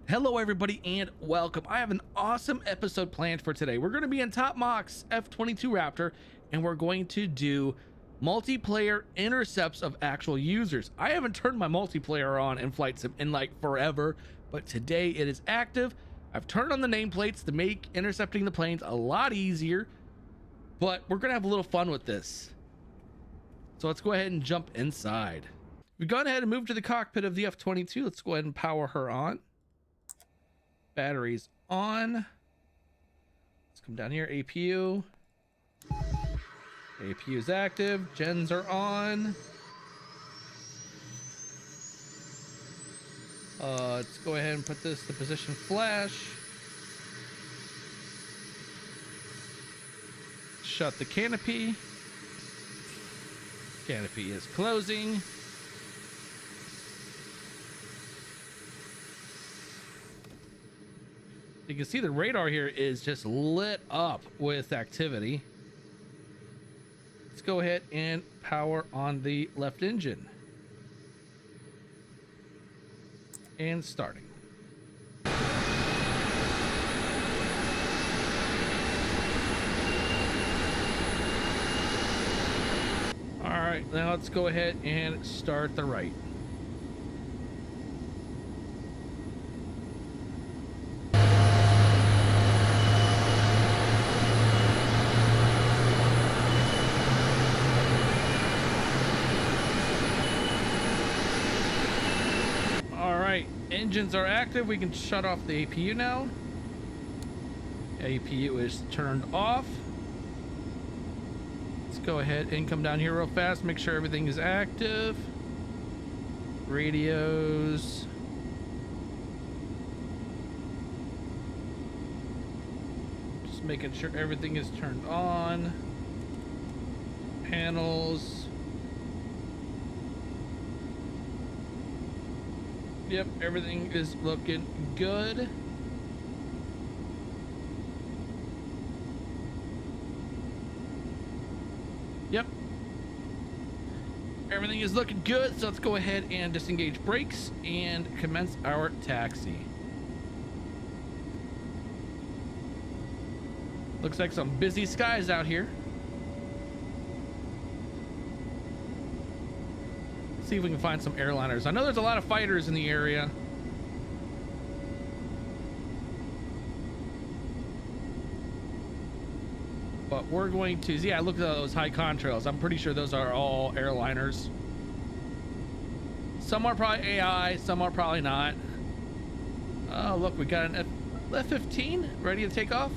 Hello everybody and welcome. I have an awesome episode planned for today. We're going to be in Top Mach's F-22 Raptor and we're going to do multiplayer intercepts of actual users. I haven't turned my multiplayer on in flight sim in like forever, but today it is active. I've turned on the nameplates to make intercepting the planes a lot easier, but we're going to have a little fun with this. So let's go ahead and jump inside. We've gone ahead and moved to the cockpit of the F-22. Let's go ahead and power her on. Batteries on. Let's come down here. APU. APU is active. Gens are on. Let's go ahead and put this to position flash. Shut the canopy. Canopy is closing. You can see the radar here is just lit up with activity. Let's go ahead and power on the left engine. And starting. All right, now let's go ahead and start the right. Engines are active. We can shut off the APU now. APU is turned off. Let's go ahead and come down here real fast, make sure everything is active. Radios. Just making sure everything is turned on. Panels. Yep, everything is looking good. Yep. Everything is looking good, so let's go ahead and disengage brakes and commence our taxi. Looks like some busy skies out here. See if we can find some airliners. I know there's a lot of fighters in the area. But we're going to, yeah, look at those high contrails. I'm pretty sure those are all airliners. Some are probably AI, some are probably not. Oh, look, we got an F-15 ready to take off.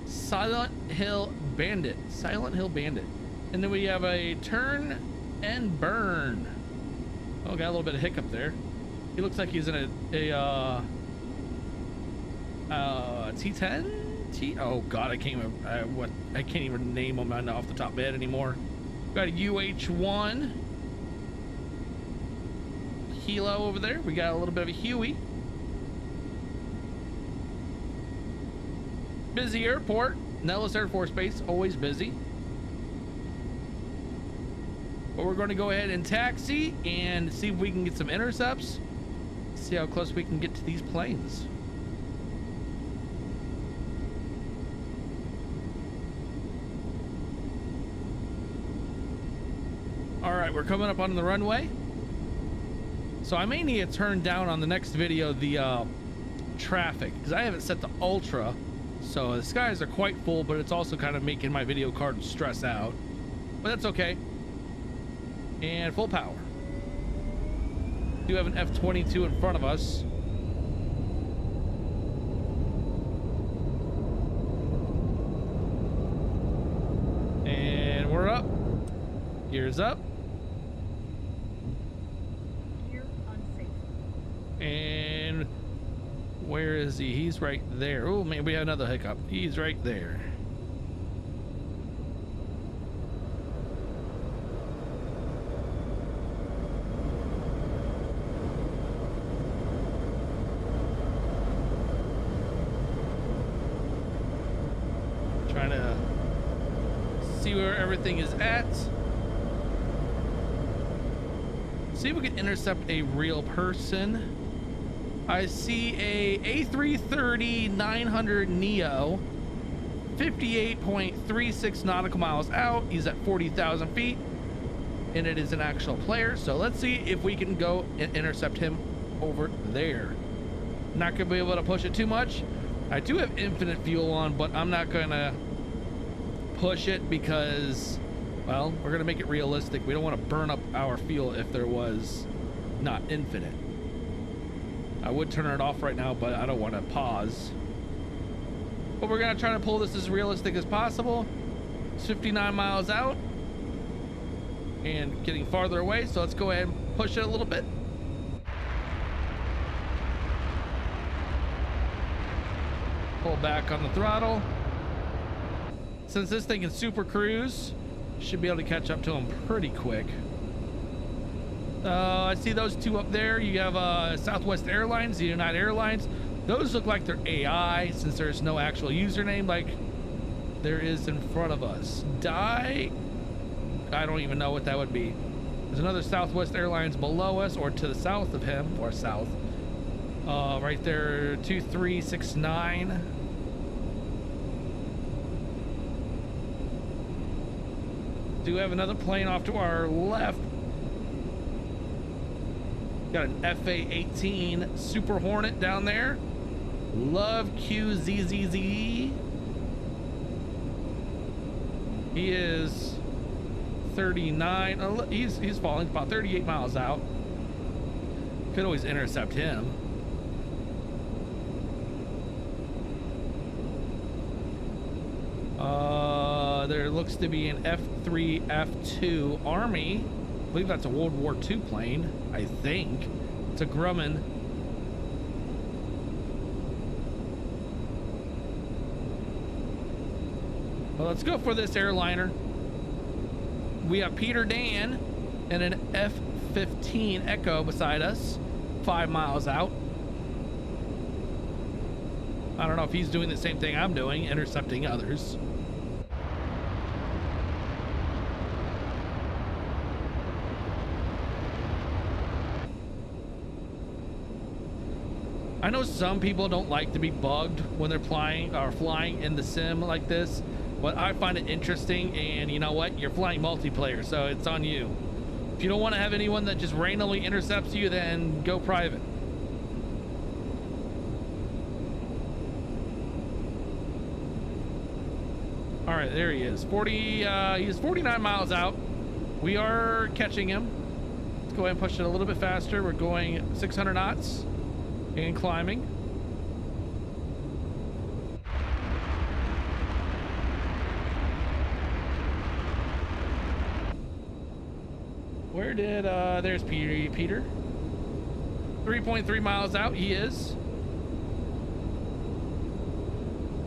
Silent Hill Bandit. Silent Hill Bandit. And then we have a turn and burn. Oh, got a little bit of hiccup there. He looks like he's in a T10? Oh god, I can't even name them off the top of my head anymore. Got a UH-1 Hilo over there. We got a little bit of a Huey. Busy airport. Nellis Air Force Base, always busy. But we're going to go ahead and taxi and see if we can get some intercepts. See how close we can get to these planes. All right, we're coming up on the runway. So I may need to turn down on the next video the traffic because I haven't set the ultra. So the skies are quite full, but it's also kind of making my video card stress out. But that's okay. And full power. Do have an F-22 in front of us. And we're up. Gears up. Gear unsafe. And where is he? He's right there. Oh man, we have another hiccup. He's right there. Trying to see where everything is at. See if we can intercept a real person. I see a A330 900 Neo, 58.36 nautical miles out. He's at 40,000 feet, and it is an actual player. So let's see if we can go and intercept him over there. Not gonna be able to push it too much. I do have infinite fuel on, but I'm not gonna push it because, well, we're gonna make it realistic. We don't want to burn up our fuel if there was not infinite. I would turn it off right now, but I don't want to pause. But we're gonna try to pull this as realistic as possible. It's 59 miles out and getting farther away, so let's go ahead and push it a little bit. Pull back on the throttle. Since this thing is super cruise, should be able to catch up to him pretty quick. I see those two up there. You have Southwest Airlines, United Airlines. Those look like they're AI since there's no actual username like there is in front of us. I don't even know what that would be. There's another Southwest Airlines below us or to the south of him, or south. Right there, 2369. Do have another plane off to our left. Got an FA-18 Super Hornet down there. Love QZZZ. He is 39. He's falling about 38 miles out. Could always intercept him. There looks to be an F3, F2 Army. I believe that's a World War II plane, I think. It's a Grumman. Well, let's go for this airliner. We have Peter Dan and an F-15 Echo beside us, 5 miles out. I don't know if he's doing the same thing I'm doing, intercepting others. I know some people don't like to be bugged when they're flying in the sim like this, but I find it interesting, and you know what? You're flying multiplayer, so it's on you. If you don't want to have anyone that just randomly intercepts you, then go private. All right, there he is. He's 49 miles out. We are catching him. Let's go ahead and push it a little bit faster. We're going 600 knots. And climbing. Where did there's Peter. 3.3 miles out he is.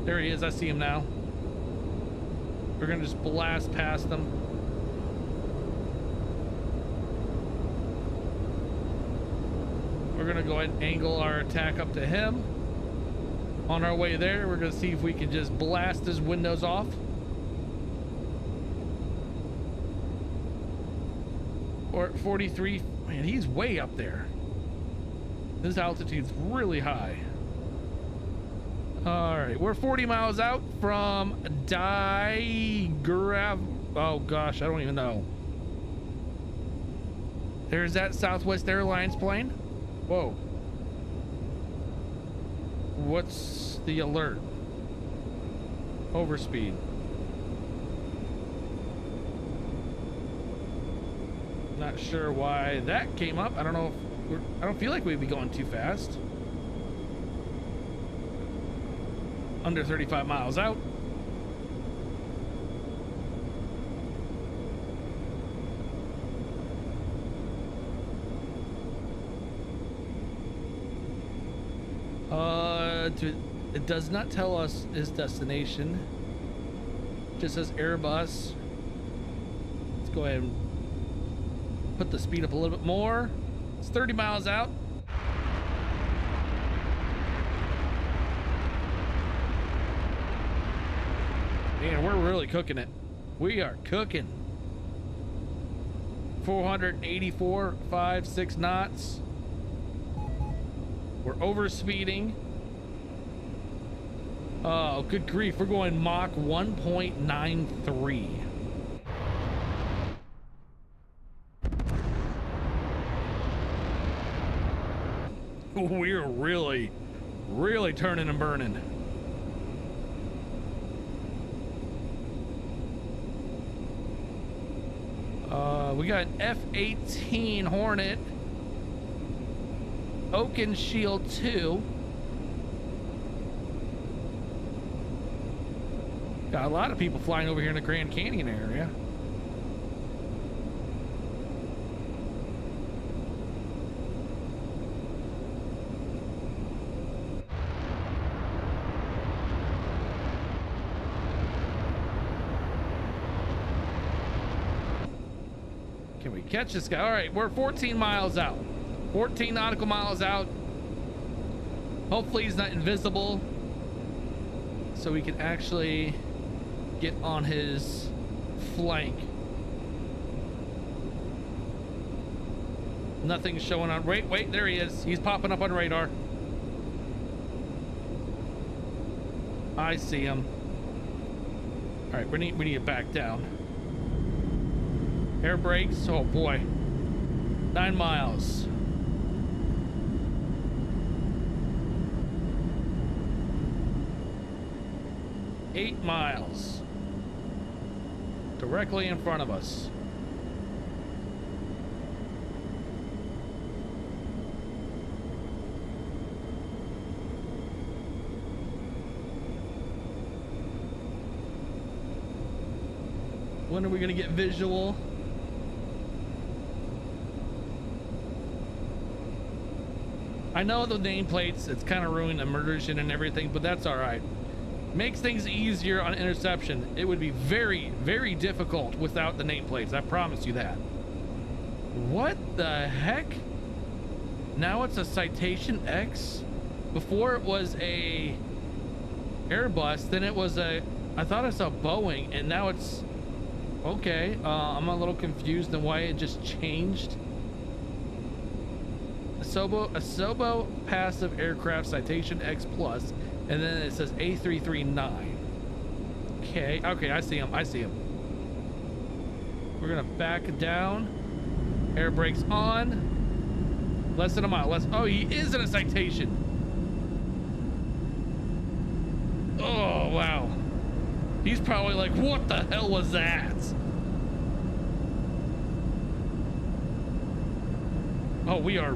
There he is. I see him now. We're gonna just blast past them. We're gonna go ahead and angle our attack up to him. On our way there, we're gonna see if we can just blast his windows off. Or at 43, man, he's way up there. This altitude's really high. All right, we're 40 miles out from oh gosh, I don't even know. There's that Southwest Airlines plane. Whoa. What's the alert? Overspeed. Not sure why that came up. I don't know if I don't feel like we'd be going too fast. Under 35 miles out. It does not tell us his destination. It just says Airbus. Let's go ahead and put the speed up a little bit more. It's 30 miles out. Man, we're really cooking it. We are cooking. 484, 5, 6 knots. We're over speeding. Oh, good grief. We're going Mach 1.93. We're really turning and burning. We got F-18 Hornet, Oaken Shield 2. Got a lot of people flying over here in the Grand Canyon area. Can we catch this guy? All right, we're 14 miles out. 14 nautical miles out. Hopefully he's not invisible, so we can actually get on his flank. Nothing's showing on. Wait, there he is. He's popping up on radar. I see him. All right, we need to back down. Air brakes. Oh boy. 9 miles. Eight miles. Directly in front of us. When are we gonna get visual? I know the nameplates, it's kind of ruined immersion and everything, but that's all right. Makes things easier on interception. It would be very difficult without the nameplates. I promise you that. What the heck? Now it's a Citation X. Before it was a Airbus, then it was a, I thought I saw Boeing, and now it's okay. I'm a little confused on why it just changed. A Sobo passive aircraft Citation X plus, and then it says A339. Okay, I see him. We're gonna back down. Air brakes on. Less than a mile. Oh, he is in a Citation. Oh wow. He's probably like, what the hell was that? Oh, we are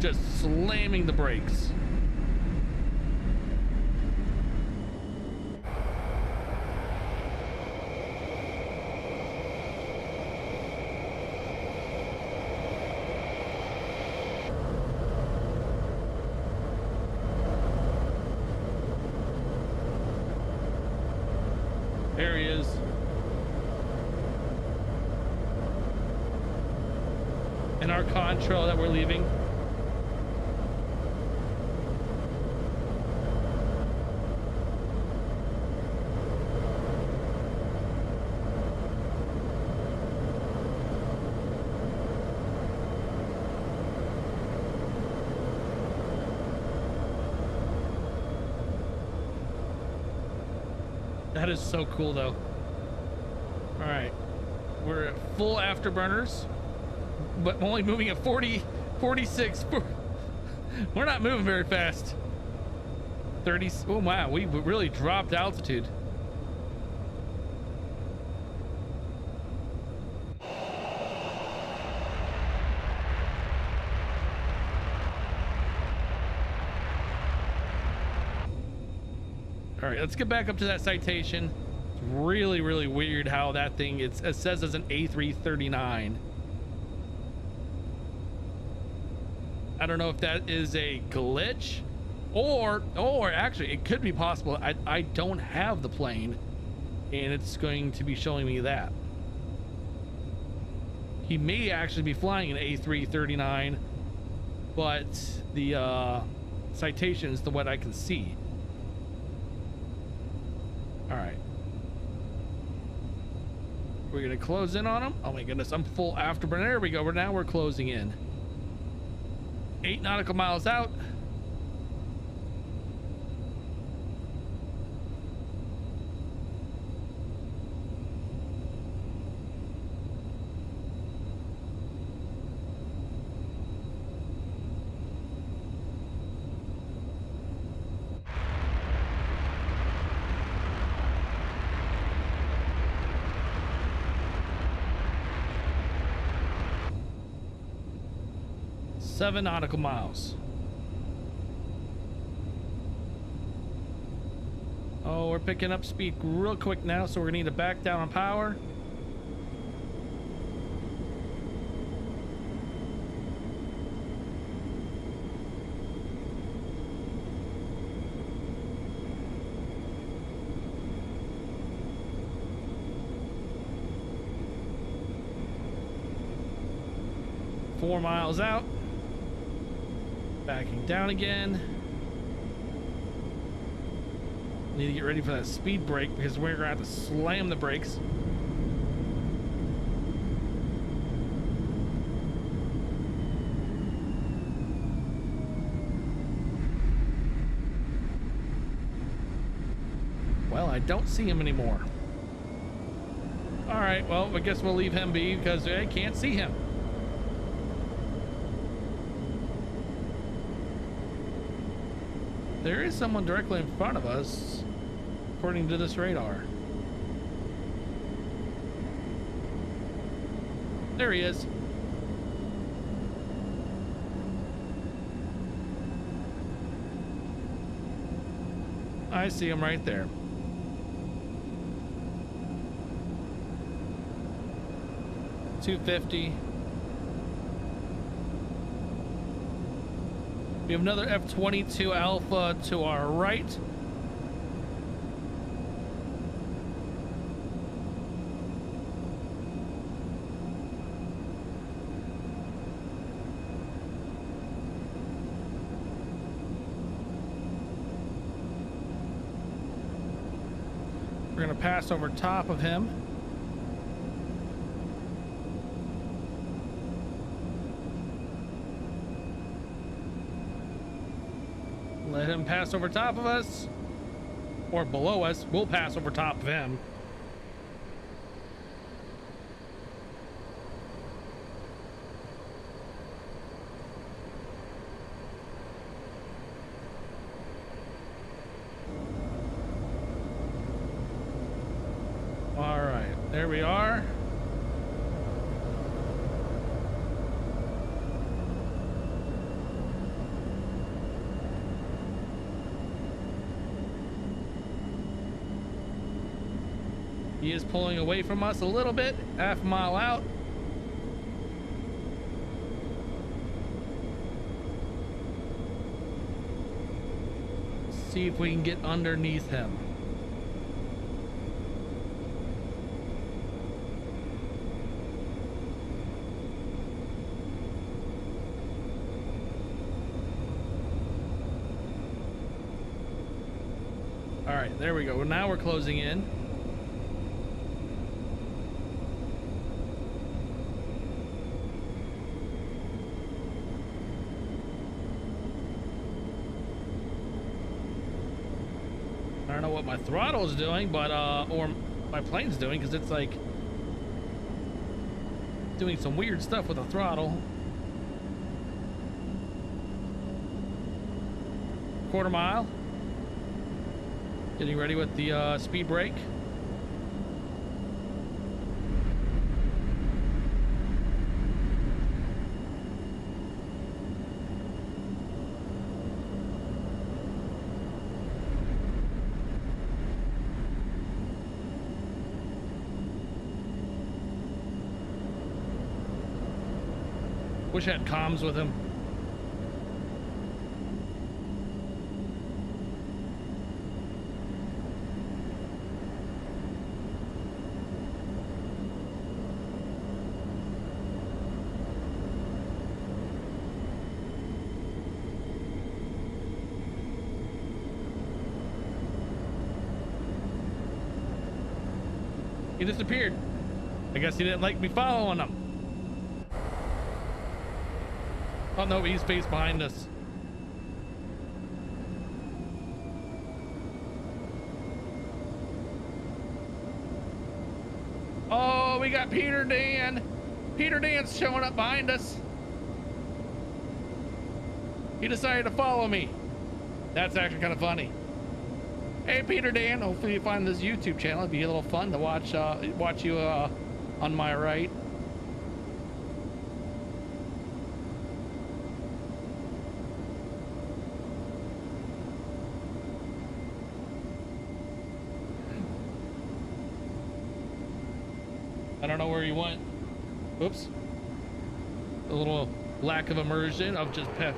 just slamming the brakes. There he is. And our contrail that we're leaving. That is so cool though. All right, we're at full afterburners, but only moving at 46. We're not moving very fast. 30. Oh wow, we really dropped altitude. All right, let's get back up to that Citation. It's really weird how that thing, it says as an A339. I don't know if that is a glitch or actually it could be possible. I don't have the plane and it's going to be showing me that. He may actually be flying an A339, but the Citation is the what I can see. All right, we're gonna close in on him. Oh my goodness, I'm full afterburner. There we go. We're closing in. 8 nautical miles out. 7 nautical miles. Oh, we're picking up speed real quick now, so we're gonna need to back down on power. Four miles out. Backing down again. Need to get ready for that speed brake because we're gonna have to slam the brakes. Well, I don't see him anymore. All right, well, I guess we'll leave him be because I can't see him. There is someone directly in front of us, according to this radar. There he is. I see him right there. $250. We have another F-22 Alpha to our right. We're going to pass over top of him. Let him pass over top of us, or below us. We'll pass over top of him. All right, there we are. He is pulling away from us a little bit, half a mile out. See if we can get underneath him. All right, there we go. Now we're closing in. I don't know what my throttle is doing, but or my plane's doing, because it's like doing some weird stuff with the throttle. Quarter mile. Getting ready with the speed brake. Wish I had comms with him. He disappeared. I guess he didn't like me following him. Oh no, he's faced behind us. Oh, we got Peter Dan. Peter Dan's showing up behind us. He decided to follow me. That's actually kind of funny. Hey, Peter Dan. Hopefully you find this YouTube channel. It'd be a little fun to watch you on my right. I don't know where he went. Oops. A little lack of immersion of just pep.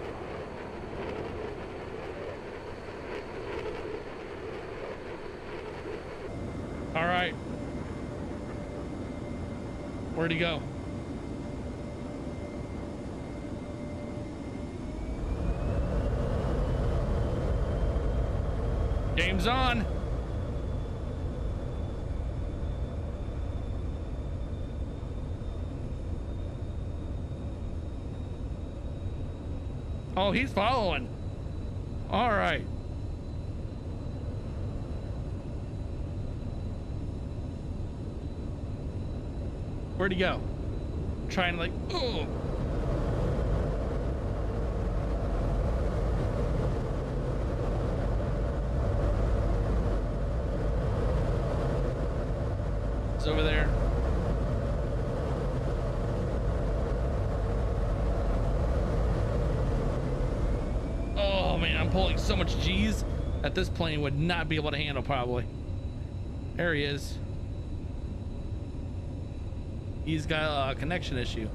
All right. Where'd he go? Game's on. Oh, he's following. All right. Where'd he go? Trying to like, oh. It's over there. Oh man, I'm pulling so much G's that this plane would not be able to handle probably. There he is. He's got a connection issue.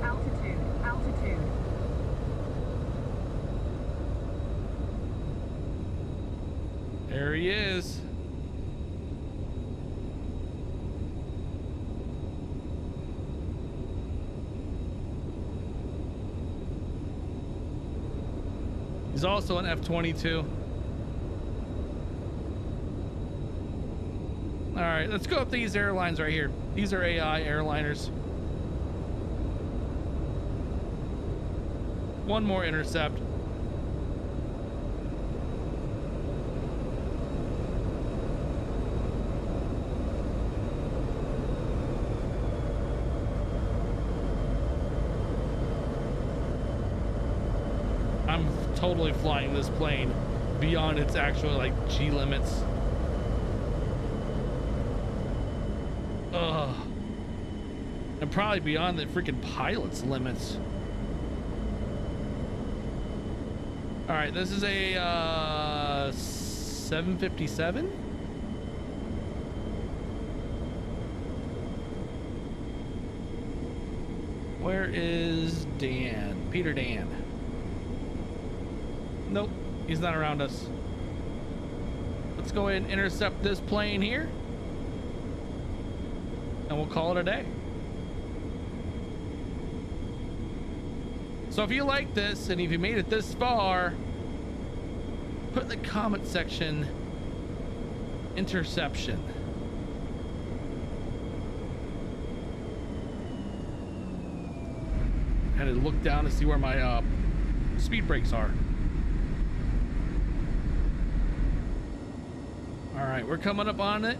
Altitude, altitude. There he is. He's also an F-22. All right, let's go up these airlines right here. These are AI airliners. One more intercept. I'm totally flying this plane beyond its actual like G limits. Ugh. And probably beyond the freaking pilot's limits. All right, this is a 757. Where is Dan? Peter Dan. Nope, he's not around us. Let's go ahead and intercept this plane here, and we'll call it a day. So if you like this, and if you made it this far, put in the comment section, interception. I had to look down to see where my speed brakes are. All right, we're coming up on it.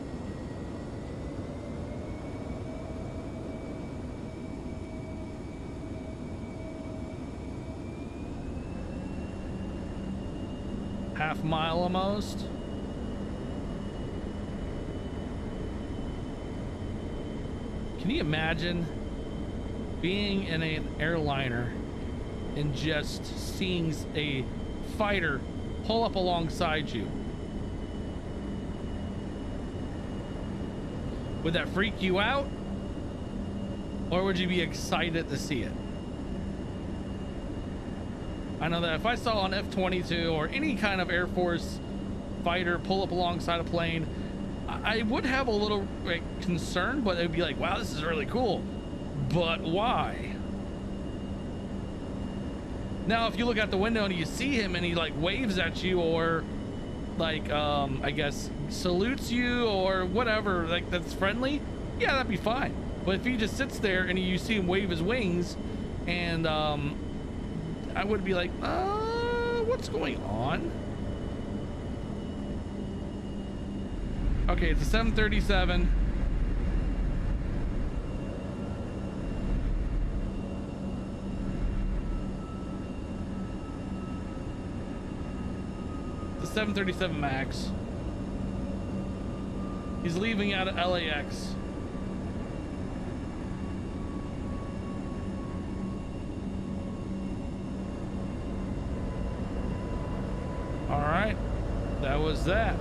Half mile almost. Can you imagine being in an airliner and just seeing a fighter pull up alongside you? Would that freak you out? Or would you be excited to see it? I know that if I saw an F-22 or any kind of Air Force fighter pull up alongside a plane, I would have a little like, concern, but it'd be like, wow, this is really cool. But why? Now, if you look out the window and you see him and he like waves at you or like, I guess salutes you or whatever, like that's friendly, yeah, that'd be fine. But if he just sits there and you see him wave his wings and, I would be like, what's going on? Okay, it's a 737. The 737 MAX. He's leaving out of LAX. was that?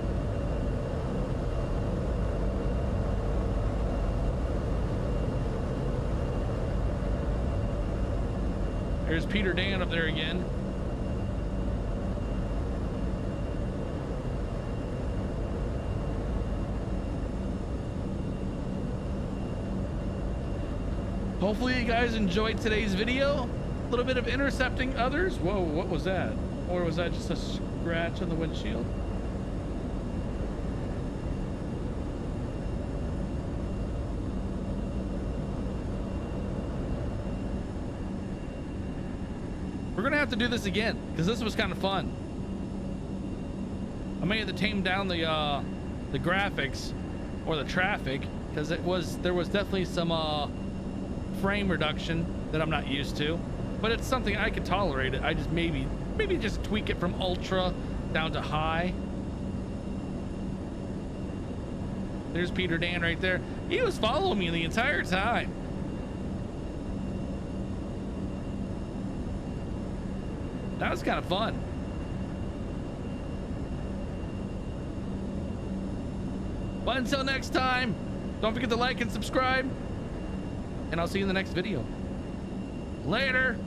There's Peter Dan up there again. Hopefully you guys enjoyed today's video. A little bit of intercepting others. Whoa, what was that? Or was that just a scratch on the windshield? We're gonna have to do this again because this was kind of fun. I may have to tame down the graphics or the traffic because there was definitely some frame reduction that I'm not used to, but it's something I could tolerate. I just maybe just tweak it from ultra down to high. There's Peter Dan right there. He was following me the entire time. That was kind of fun. But until next time, don't forget to like and subscribe, and I'll see you in the next video. Later.